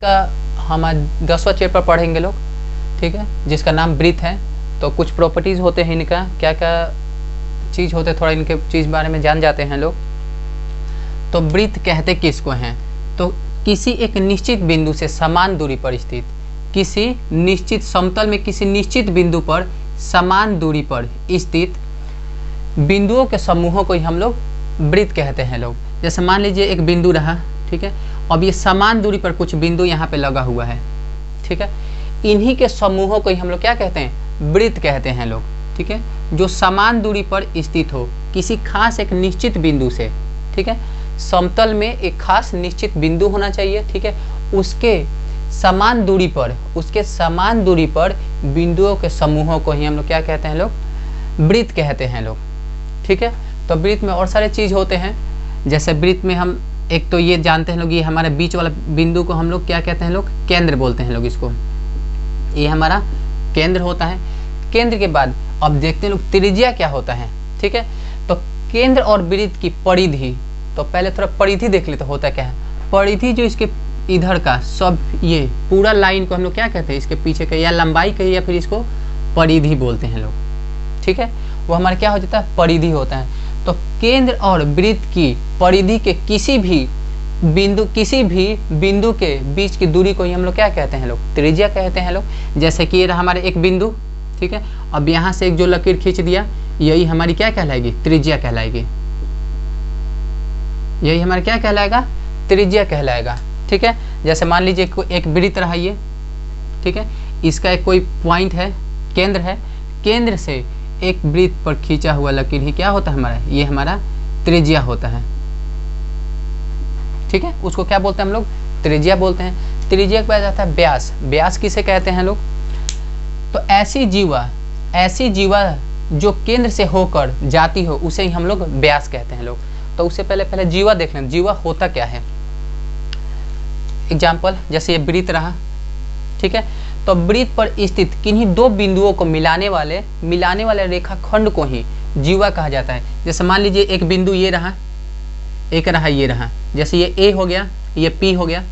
का हम आज 10वां चैप्टर पढ़ेंगे लोग, ठीक है, जिसका नाम ब्रीथ है। तो कुछ प्रॉपर्टीज़ होते हैं इनका, क्या क्या चीज़ होते हैं, थोड़ा इनके चीज़ बारे में जान जाते हैं लोग। तो ब्रीथ कहते किसको हैं? तो किसी एक निश्चित बिंदु से समान दूरी पर स्थित, किसी निश्चित समतल में किसी निश्चित बिंदु पर समान दूरी पर स्थित बिंदुओं के समूहों को ही हम लोग ब्रीथ कहते हैं लोग। जैसे मान लीजिए एक बिंदु रहा, ठीक है, अब ये समान दूरी पर कुछ बिंदु यहाँ पे लगा हुआ है, ठीक है, इन्हीं के समूहों को ही हम लोग क्या कहते हैं? ब्रीथ कहते हैं लोग, ठीक है, जो समान दूरी पर स्थित हो किसी खास एक निश्चित बिंदु से, ठीक है, समतल में एक खास निश्चित बिंदु होना चाहिए, ठीक है, उसके समान दूरी पर बिंदुओं के समूहों को ही हम लोग क्या कहते हैं? लोग ब्रीथ कहते हैं लोग, ठीक है। तो ब्रीथ में और सारे चीज़ होते हैं, जैसे ब्रीथ में हम एक तो ये जानते हैं लोग, ये हमारे बीच वाला बिंदु को हम लोग क्या कहते हैं? लोग केंद्र बोलते हैं लोग इसको, ये हमारा केंद्र होता है। केंद्र के बाद अब देखते हैं लोग त्रिज्या क्या होता है, ठीक है। तो केंद्र और ब्रीथ की परिधि, तो पहले थोड़ा परिधि देख लेते होता क्या है। परिधि जो इसके इधर का सब ये पूरा लाइन को हम लोग क्या कहते हैं? इसके पीछे का या लंबाई कहिए या फिर इसको परिधि बोलते हैं लोग, ठीक है, वो हमारा क्या हो जाता है? परिधि होता है। तो केंद्र और वृत्त की परिधि के किसी भी बिंदु के बीच की दूरी को ही हम लोग क्या कहते हैं? लोग त्रिज्या कहते हैं लोग। जैसे कि ये रहा हमारे एक बिंदु, ठीक है, अब यहाँ से एक जो लकीर खींच दिया, यही हमारी क्या कहलाएगी? त्रिज्या कहलाएगी। यही हमारा क्या कहलाएगा? त्रिज्या कहलाएगा, ठीक है। जैसे मान लीजिए एक वृत्त रहा ये, ठीक है, इसका एक कोई पॉइंट है, केंद्र है, केंद्र से एक वृत्त पर खींचा हुआ लकीर ही क्या होता है हमारा? ये हमारा त्रिज्या होता है, ठीक है। उसको क्या बोलते हैं हम लोग? त्रिज्या बोलते हैं। त्रिज्या के बाद आता है व्यास। व्यास किसे कहते हैं लोग? तो ऐसी जीवा जो केंद्र से होकर जाती हो उसे ही हम लोग व्यास कहते हैं लोग। तो उससे पहले जीवा देख लें, जीवा होता क्या है। एग्जाम्पल, जैसे ये वृत्त रहा, ठीक है, तो वृत्त पर स्थित किन्हीं दो बिंदुओं को मिलाने वाले रेखाखंड को ही जीवा कहा जाता है। जैसे मान लीजिए एक बिंदु ये रहा, एक रहा ये रहा, जैसे ये ए हो गया, ये पी हो गया,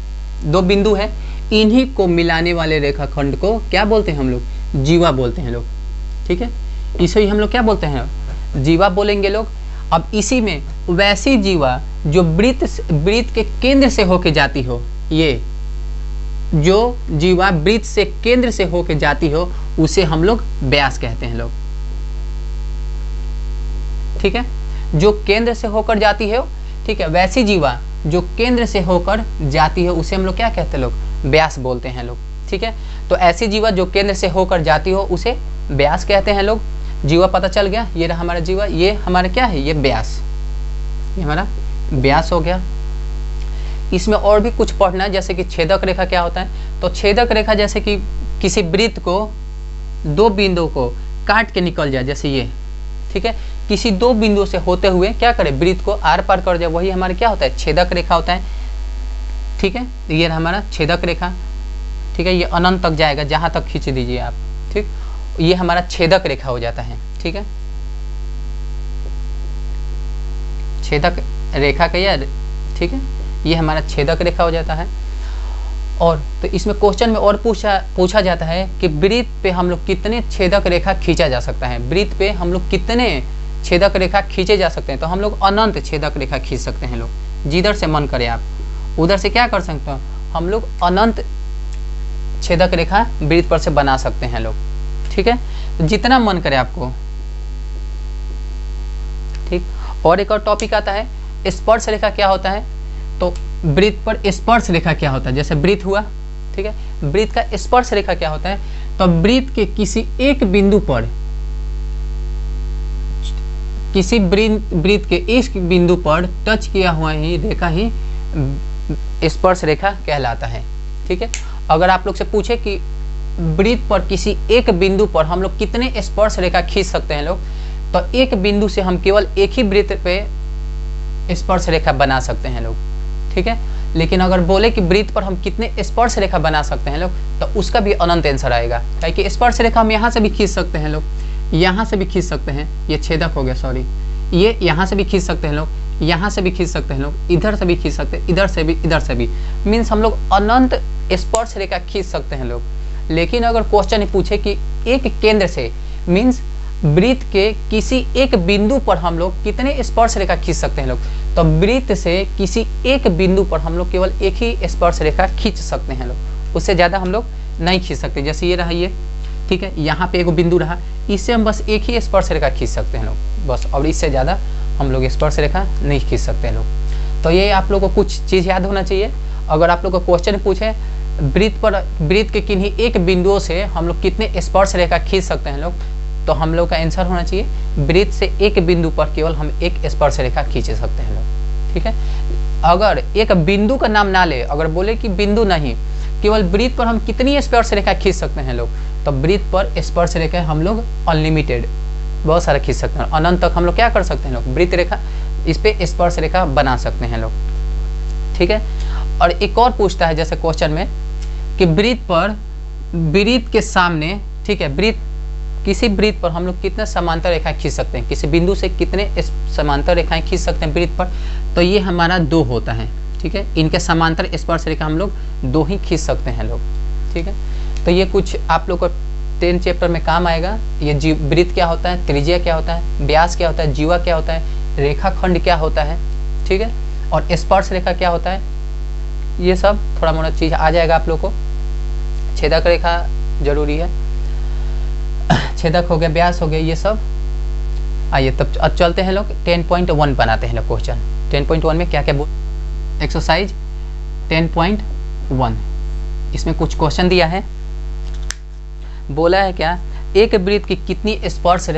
दो बिंदु है, इन्हीं को मिलाने वाले रेखाखंड को क्या बोलते हैं हम लोग? जीवा बोलते हैं लोग, ठीक है। इसे ही हम लोग क्या बोलते हैं? जीवा बोलेंगे लोग। अब इसी में वैसी जीवा जो वृत्त के केंद्र से होके जाती हो, ये जो जीवा वृत्त से केंद्र से होके जाती हो उसे हम लोग व्यास कहते हैं लोग, ठीक है, जो केंद्र से होकर जाती है, ठीक है, वैसी जीवा जो केंद्र से होकर जाती है उसे हम लोग क्या कहते हैं? लोग व्यास बोलते हैं लोग, ठीक है। तो ऐसी जीवा जो केंद्र से होकर जाती हो उसे व्यास कहते हैं लोग। जीवा पता चल गया, ये रहा हमारा जीवा, ये हमारा क्या है? ये व्यास, ये हमारा व्यास हो गया। इसमें और भी कुछ पढ़ना है, जैसे कि छेदक रेखा क्या होता है। तो छेदक रेखा जैसे कि किसी वृत्त को दो बिंदुओं को काट के निकल जाए, जैसे ये, ठीक है, किसी दो बिंदुओं से होते हुए क्या करे? वृत्त को आर पार कर जाए, वही हमारा क्या होता है? छेदक रेखा होता है, ठीक है। ये हमारा छेदक रेखा, ठीक है, ये अनंत तक जाएगा, जहां तक खींच दीजिए आप, ठीक, ये हमारा छेदक रेखा हो जाता है, ठीक है, छेदक रेखा का यार, ठीक है, ये हमारा छेदक रेखा हो जाता है। और तो इसमें क्वेश्चन में और पूछा जाता है कि वृत्त पे हम लोग कितने छेदक रेखा खींचा जा सकता है? वृत्त पे हम लोग कितने छेदक रेखा खींचे जा सकते हैं? तो हम लोग अनंत छेदक रेखा खींच सकते हैं लोग, जिधर से मन करे आप उधर से क्या कर सकते हो? हम लोग अनंत छेदक रेखा वृत्त पर से बना सकते हैं लोग, ठीक है, तो जितना मन करे आपको, ठीक। और एक और टॉपिक आता है स्पर्श रेखा क्या होता है। तो वृत्त पर स्पर्श रेखा क्या होता है? जैसे वृत्त हुआ, ठीक है, वृत्त का स्पर्श रेखा क्या होता है? तो वृत्त के किसी एक बिंदु पर, किसी वृत्त के एक बिंदु पर टच किया हुआ ही रेखा ही स्पर्श रेखा कहलाता है, ठीक है। अगर आप लोग से पूछे कि वृत्त पर किसी एक बिंदु पर हम लोग कितने स्पर्श रेखा खींच सकते हैं लोग, तो एक बिंदु से हम केवल एक ही वृत्त पे स्पर्श रेखा बना सकते हैं लोग, ठीक है। लेकिन अगर बोले कि वृत्त पर हम कितने स्पर्श रेखा बना सकते हैं लोग, तो उसका भी अनंत आंसर आएगा, क्योंकि स्पर्श रेखा हम यहाँ से भी खींच सकते हैं लोग, यहाँ से भी खींच सकते हैं, ये छेदक हो गया, सॉरी, ये यहाँ से भी खींच सकते हैं लोग, यहाँ से भी खींच सकते हैं लोग, इधर से भी खींच सकते हैं, इधर से भी, मीन्स हम लोग अनंत स्पर्श रेखा खींच सकते हैं लोग। लेकिन अगर क्वेश्चन पूछे कि एक केंद्र से मीन्स वृत्त के किसी एक बिंदु पर हम लोग कितने स्पर्श रेखा खींच सकते हैं लोग, तो वृत्त से किसी एक बिंदु पर हम लोग केवल एक ही स्पर्श रेखा खींच सकते हैं लोग, उससे ज़्यादा हम लोग नहीं खींच सकते। जैसे ये रहा ये, ठीक है, यहाँ पे एक बिंदु रहा, इससे हम बस एक ही स्पर्श रेखा खींच सकते हैं लोग बस, और इससे ज़्यादा हम लोग स्पर्श रेखा नहीं खींच सकते हैं लोग। तो ये आप लोग को कुछ चीज़ याद होना चाहिए। अगर आप लोग को क्वेश्चन पूछे वृत्त के किन्हीं एक बिंदुओं से हम लोग कितने स्पर्श रेखा खींच सकते हैं लोग, तो हम लोग का आंसर होना चाहिए वृत्त से एक बिंदु पर केवल हम एक स्पर्श रेखा खींच सकते हैं लोग, ठीक है। अगर एक बिंदु का नाम ना ले, अगर बोले कि बिंदु नहीं, केवल वृत्त पर हम कितनी स्पर्श रेखा खींच सकते हैं लोग, तो वृत्त पर स्पर्श रेखा हम लोग अनलिमिटेड बहुत सारा खींच सकते हैं, अनंत तक हम लोग क्या कर सकते हैं लोग, वृत्त रेखा इस पे स्पर्श रेखा बना सकते हैं लोग, ठीक है। और एक और पूछता है जैसे क्वेश्चन में कि वृत्त के सामने, ठीक है, किसी वृत्त पर हम लोग कितने समांतर रेखाएं खींच सकते हैं, किसी बिंदु से कितने समांतर रेखाएं खींच सकते हैं वृत्त पर, तो ये हमारा 2 होता है, ठीक है। इनके समांतर स्पर्श रेखा हम लोग 2 ही खींच सकते हैं लोग, ठीक है। तो ये कुछ आप लोग को 10 चैप्टर में काम आएगा। ये वृत्त क्या होता है, त्रिज्या क्या होता है, व्यास क्या होता है, जीवा क्या होता है, रेखाखंड क्या होता है, ठीक है, और स्पर्श रेखा क्या होता है, ये सब थोड़ा मोड़ा चीज़ आ जाएगा आप लोग को। छेदक रेखा जरूरी है, छेदक हो गया, व्यास हो गया, ये सब। आइए तब अब चलते हैं लोग 10.1 बनाते हैं लोग क्वेश्चन। 10.1 में क्या क्या एक्सरसाइज 10.1 इसमें कुछ क्वेश्चन दिया है। बोला है क्या, एक वृत्त की कितनी स्पर्श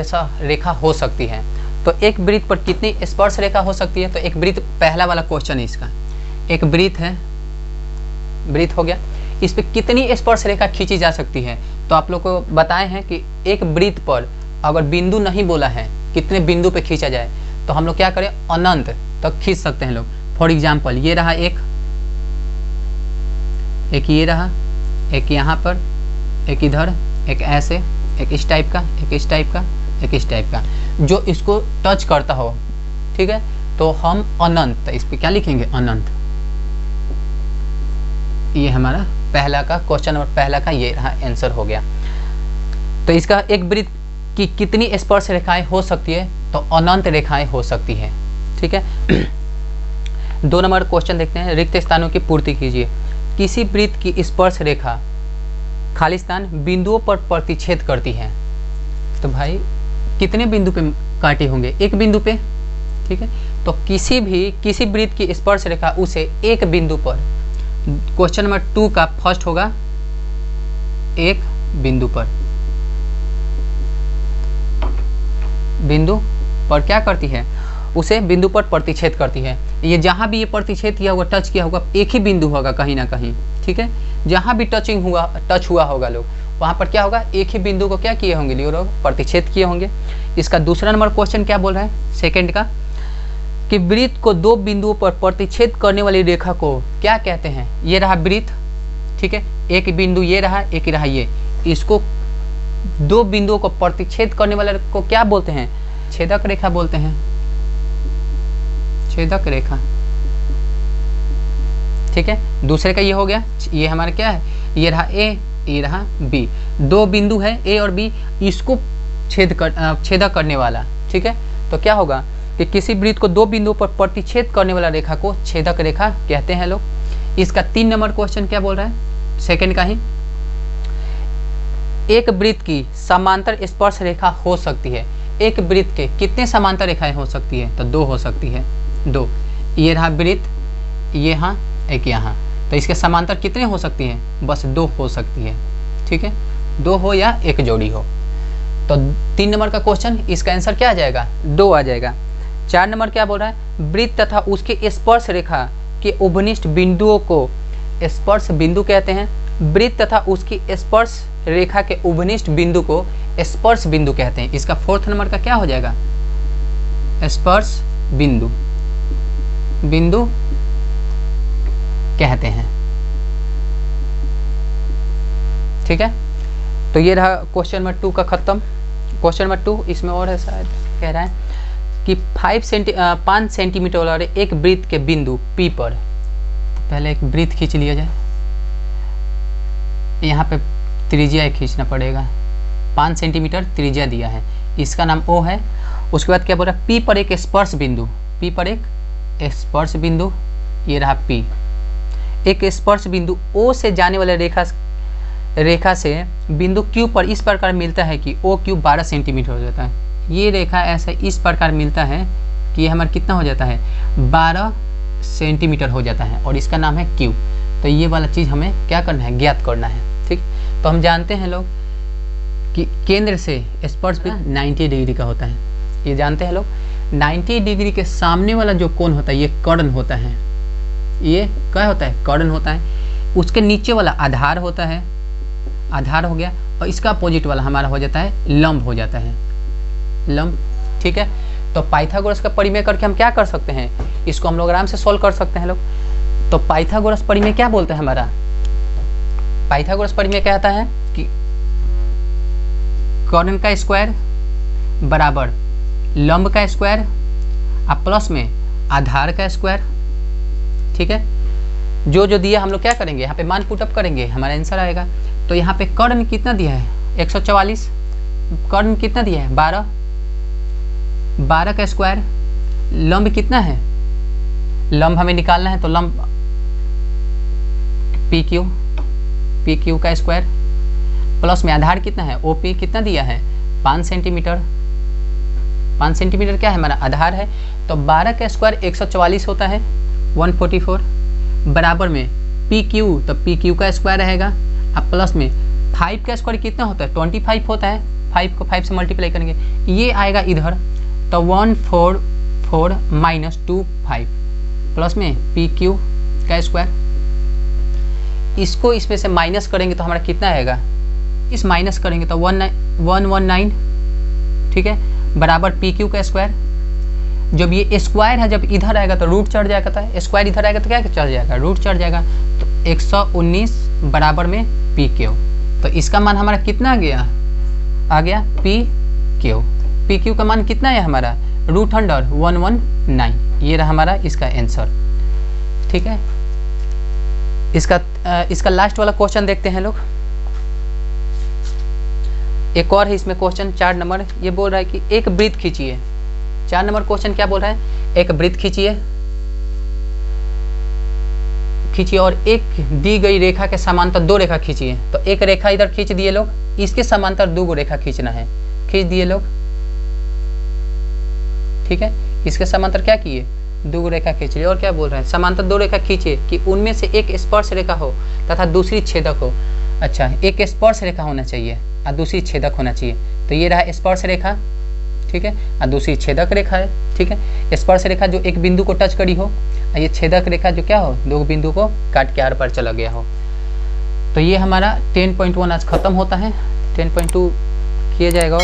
रेखा हो सकती है, तो एक वृत्त पर कितनी स्पर्श रेखा हो सकती है, तो एक वृत्त, पहला वाला क्वेश्चन है इसका, एक वृत्त है, वृत्त हो गया, इस पे कितनी स्पर्श रेखा खींची जा सकती है, तो आप लोग को बताए हैं कि एक वृत्त पर अगर बिंदु नहीं बोला है कितने बिंदु पे खींचा जाए, तो हम लोग क्या करें, अनंत तक खींच सकते हैं लोग। फॉर एग्जाम्पल ये रहा एक ये रहा, एक यहाँ पर, एक इधर, एक ऐसे, एक इस टाइप का, एक इस टाइप का, एक इस टाइप का, जो इसको टच करता हो, ठीक है, तो हम अनंत, इस पे क्या लिखेंगे, अनंत। ये हमारा पहला का क्वेश्चन, और पहला का ये रहा आंसर हो गया। तो इसका एक वृत्त की कितनी स्पर्श रेखाएं हो सकती है, तो अनंत रेखाएं हो सकती है, ठीक है। 2 नंबर क्वेश्चन देखते हैं, रिक्त स्थानों की पूर्ति कीजिए। किसी वृत्त की स्पर्श रेखा खाली स्थान बिंदुओं पर प्रतिच्छेद करती है, तो भाई कितने बिंदु पे काटे होंगे, एक बिंदु पे, ठीक है। तो किसी वृत्त की स्पर्श रेखा उसे एक बिंदु पर, क्वेश्चन नंबर 2 का फर्स्ट होगा एक बिंदु पर, बिंदु पर क्या करती है, उसे बिंदु पर प्रतिच्छेद करती है। ये जहां भी ये प्रतिच्छेद किया होगा, टच किया होगा, एक ही बिंदु होगा कहीं ना कहीं, ठीक है। जहां भी टच हुआ होगा लोग, वहां पर क्या होगा, एक ही बिंदु को क्या किए होंगे लोग, प्रतिच्छेद किए होंगे। इसका दूसरा नंबर क्वेश्चन क्या बोल रहा है, सेकंड का, कि वृत्त को 2 बिंदुओं पर प्रतिच्छेद करने वाली रेखा को क्या कहते हैं। ये रहा वृत्त, ठीक है, एक बिंदु ये रहा, एक रहा ये, इसको 2 बिंदुओं को प्रतिच्छेद करने वाले को क्या बोलते हैं, छेदक रेखा बोलते हैं, छेदक रेखा, ठीक है। दूसरे का ये हो गया, ये हमारा क्या है, ये रहा ए, ये रहा बी, 2 बिंदु है ए और बी, इसको छेदक करने वाला, ठीक है। तो क्या होगा कि किसी वृत्त को 2 बिंदुओं पर प्रतिच्छेद करने वाला रेखा को छेदक रेखा कहते हैं लोग। इसका 3 नंबर क्वेश्चन क्या बोल रहा है, सेकंड का ही, एक वृत्त की समांतर स्पर्श रेखा हो सकती है, एक वृत्त के कितने समांतर रेखाएं हो सकती है, तो 2 हो सकती है, 2। ये रहा वृत्त, ये यहाँ, एक यहाँ, तो इसके समांतर कितने हो सकती हैं, बस 2 हो सकती है, ठीक है, 2 हो या एक जोड़ी हो। तो 3 नंबर का क्वेश्चन, इसका आंसर क्या आ जाएगा, 2 आ जाएगा। 4 नंबर क्या बोल रहा है, वृत्त तथा उसके स्पर्श रेखा के उभनिष्ठ बिंदुओं को स्पर्श बिंदु कहते हैं, वृत्त तथा उसकी स्पर्श रेखा के उभनिष्ठ बिंदु को स्पर्श बिंदु कहते हैं। इसका 4th नंबर का क्या हो जाएगा, स्पर्श बिंदु, बिंदु कहते हैं, ठीक है। तो ये रहा क्वेश्चन नंबर 2 का खत्म। क्वेश्चन नंबर 2 इसमें और है, शायद कह रहा है कि 5 सेंटीमीटर वाले एक वृत्त के बिंदु P पर, पहले एक वृत्त खींच लिया जाए, यहाँ पे त्रिज्या खींचना पड़ेगा, 5 सेंटीमीटर त्रिज्या दिया है, इसका नाम O है। उसके बाद क्या बोल रहा है, P पर एक स्पर्श बिंदु, P पर एक स्पर्श बिंदु, ये रहा P, एक स्पर्श बिंदु O से जाने वाले रेखा से बिंदु Q पर इस प्रकार मिलता है कि OQ 12 सेंटीमीटर हो जाता है। ये रेखा ऐसा इस प्रकार मिलता है कि ये हमारा कितना हो जाता है, 12 सेंटीमीटर हो जाता है, और इसका नाम है Q। तो ये वाला चीज़ हमें क्या करना है, ज्ञात करना है। ठीक, तो हम जानते हैं लोग कि केंद्र से स्पर्श बिंदु 90 डिग्री का होता है, ये जानते हैं लोग। 90 डिग्री के सामने वाला जो कोण होता है ये कर्ण होता है, ये क्या होता है, कर्ण होता है। उसके नीचे वाला आधार होता है, आधार हो गया, और इसका अपोजिट वाला हमारा हो जाता है लंब हो जाता है, लंब। ठीक है, तो पाइथागोरस का परिमेय करके हम क्या कर सकते हैं, इसको हम लोग आराम से सोल्व कर सकते हैं लोग। तो पाइथागोरस परिमेय क्या बोलते हैं हमारा, पाइथागोरस परिमेय क्या आता है कि कर्ण का स्क्वायर बराबर लंब का स्क्वायर अब प्लस में आधार का स्क्वायर। ठीक है, जो जो दिया हम लोग क्या करेंगे, यहाँ पे मान पुटअप करेंगे, हमारा आंसर आएगा। तो यहाँ पे कर्ण कितना दिया है, 144, कर्ण कितना दिया है, 12, 12 का स्क्वायर, लंब कितना है, लंब हमें निकालना है, तो लंब PQ का स्क्वायर प्लस में आधार कितना है, OP कितना दिया है, 5 सेंटीमीटर, 5 सेंटीमीटर क्या है हमारा आधार है। तो 12 का स्क्वायर 144 होता है, 144, बराबर में PQ, तो PQ का स्क्वायर रहेगा, अब प्लस में 5 का स्क्वायर कितना होता है, 25 होता है, 5 को 5 से मल्टीप्लाई करेंगे, ये आएगा इधर, तो 144 माइनस 25 प्लस में PQ का स्क्वायर, इसको इसमें से माइनस करेंगे तो हमारा कितना आएगा, इस माइनस करेंगे तो 119, ठीक है, बराबर PQ का स्क्वायर। जब ये स्क्वायर है, जब इधर आएगा तो रूट चढ़ जाएगा, तो स्क्वायर इधर आएगा तो क्या चढ़ जाएगा, रूट चढ़ जाएगा, तो 119 बराबर में PQ। तो इसका मान हमारा कितना आ गया PQ का मान कितना है हमारा, √119, ये रहा हमारा इसका आंसर। ठीक है, इसका लास्ट वाला क्वेश्चन देखते हैं लोग। एक और है इसमें क्वेश्चन 4 नंबर, ये बोल रहा है कि एक वृत्त खींचिए। 4 नंबर क्वेश्चन क्या बोल रहा है, एक वृत्त खींचिए और एक दी गई रेखा के समांतर 2 रेखा खींचिए। तो एक रेखा इधर खींच दिए लोग, इसके समांतर 2 रेखा खींचना है, खींच दिए लोग। ठीक है, इसके समांतर क्या किए, 2 रेखा खींच लिए। और क्या बोल रहे हैं, समांतर 2 रेखा खींचिए कि उनमें से एक स्पर्श रेखा हो तथा दूसरी छेदक हो। अच्छा, एक स्पर्श रेखा होना चाहिए और दूसरी छेदक होना चाहिए। तो ये रहा स्पर्श रेखा, ठीक है, और दूसरी छेदक रेखा है। ठीक है, स्पर्श रेखा जो एक बिंदु को टच करी हो, और ये छेदक रेखा जो क्या हो, 2 बिंदु को काट के आर पर चला गया हो। तो ये हमारा 10.1 आज खत्म होता है, 10.2 किया जाएगा और